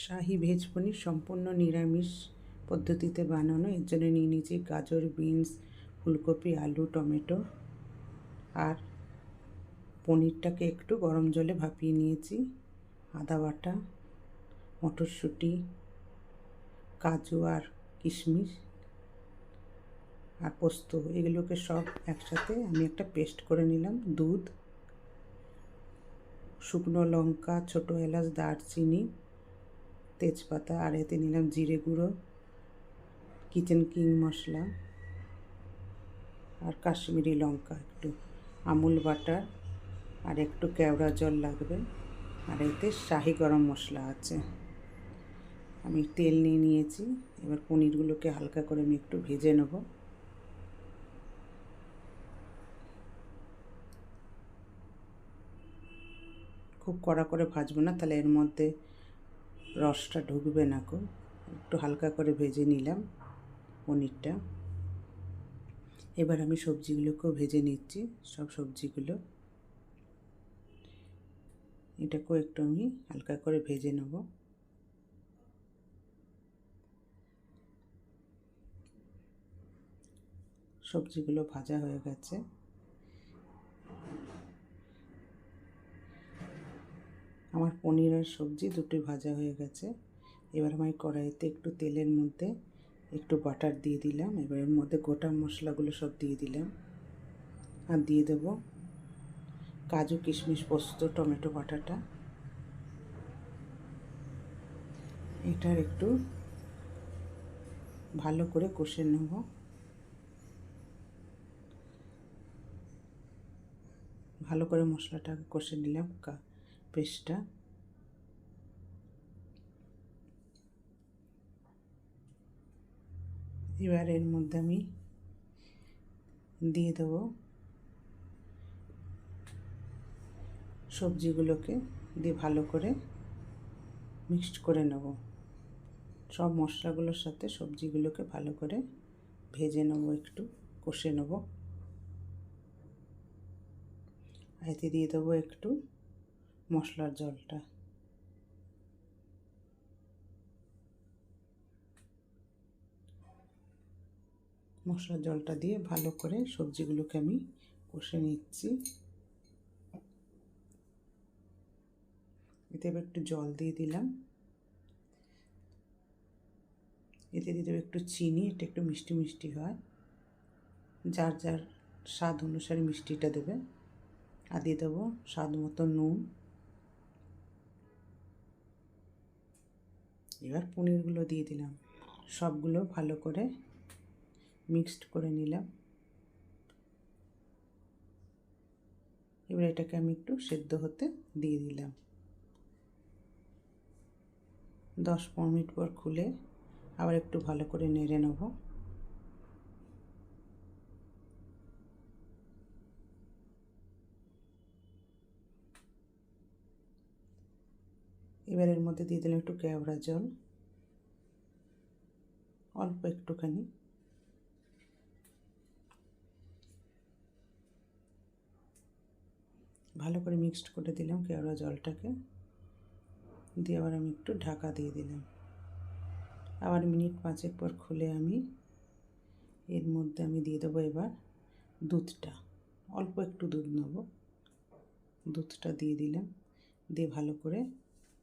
শাহি veg পনির সম্পূর্ণ নিরামিষ পদ্ধতিতে বানানো। এর জন্য নিয়ে নিয়েছি গাজর, বিনস, ফুলকপি, আলু, টমেটো আর পনিরটাকে একটু গরম জলে ভাপিয়ে নিয়েছি। আদা বাটা, মটরশুঁটি, কাজু আর কিশমিশ আর পোস্ত, এগুলোকে সব একসাথে আমি একটা পেস্ট করে নিলাম। দুধ, শুকনো লঙ্কা, ছোটো এলাচ, দারচিনি, তেজপাতা আর এতে নিলাম জিরে গুঁড়ো, কিচেন কিং মশলা আর কাশ্মীরি লঙ্কা, একটু আমুল বাটার আর একটু কেওড়া জল লাগবে। আর এতে শাহি গরম মশলা আছে। আমি তেল নিয়ে নিয়েছি। এবার পনিরগুলোকে হালকা করে আমি একটু ভেজে নেব। খুব কড়া করে ভাজবো না, তাহলে এর মধ্যে রসটা ঢুকবে না। একটু হালকা করে ভেজে নিলাম পনিরটা। এবার আমি সবজিগুলোকেও ভেজে নিচ্ছি, সব সবজিগুলো এটাকেও একটু আমি হালকা করে ভেজে নেব। সবজিগুলো ভাজা হয়ে গেছে। আমার পনির আর সবজি দুটোই ভাজা হয়ে গেছে। এবার আমি কড়াইতে একটু তেলের মধ্যে একটু বাটার দিয়ে দিলাম। এবার এর মধ্যে গোটা মশলাগুলো সব দিয়ে দিলাম আর দিয়ে দেব কাজু, কিশমিশ, পোস্ত, টমেটো বাটাটা। এটার একটু ভালো করে কষে নেব। ভালো করে মশলাটা কষে নিলাম, পেস্টটা। এবার এর মধ্যে আমি দিয়ে দেবো সবজিগুলোকে, দিয়ে ভালো করে মিক্সড করে নেব। সব মশলাগুলোর সাথে সবজিগুলোকে ভালো করে ভেজে নেব, একটু কষে নেব। এতে দিয়ে দেবো একটু মশলার জলটা। মশলার জলটা দিয়ে ভালো করে সবজিগুলোকে আমি কষে নিচ্ছি। এতে এবার একটু জল দিয়ে দিলাম। এতে দিয়ে দেবো একটু চিনি, এটা একটু মিষ্টি মিষ্টি হয়। যার যার স্বাদ অনুসারে মিষ্টিটা দেবে। আর দিয়ে দেবো স্বাদ মতো নুন। এবার পনিরগুলো দিয়ে দিলাম, সবগুলো ভালো করে মিক্সড করে নিলাম। এবার এটাকে আমি একটু সেদ্ধ হতে দিয়ে দিলাম। 10-15 মিনিট পর খুলে আবার একটু ভালো করে নেড়ে নেব। এবার এর মধ্যে দিয়ে দিলাম একটু কেওড়া জল, অল্প একটুখানি। ভালো করে মিক্সড করে দিলাম কেওড়া জলটাকে, দিয়ে আবার আমি একটু ঢাকা দিয়ে দিলাম। আবার মিনিট 5 পর খুলে আমি এর মধ্যে আমি দিয়ে দেবো এবার দুধটা। অল্প একটু দুধ নেব, দুধটা দিয়ে দিলাম, দিয়ে ভালো করে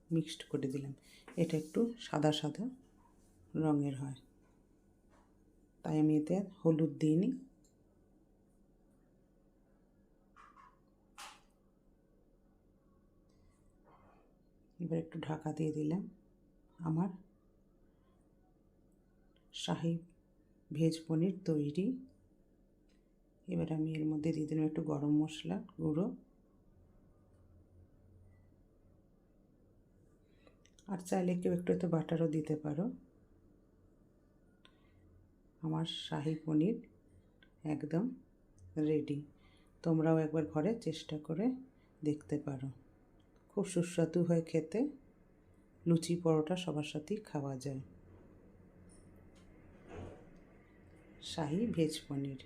মিক্সড করে দিলাম। এটা একটু সাদা সাদা রঙের হয়, তাই আমি এতে হলুদ দিইনি। এবার একটু ঢাকা দিয়ে দিলাম। আমার শাহি ভেজ পনির তৈরি। এবার আমি এর মধ্যে দিয়ে দিলাম একটু গরম মশলা গুঁড়ো। আর চাইলে কেউ একটু এতে বাটারও দিতে পারো। আমার শাহি পনির একদম রেডি। তোমরাও একবার ঘরে চেষ্টা করে দেখতে পারো। খুব সুস্বাদু হয় খেতে। লুচি, পরোটা সবার সাথেই খাওয়া যায়। শাহি ভেজ পনির।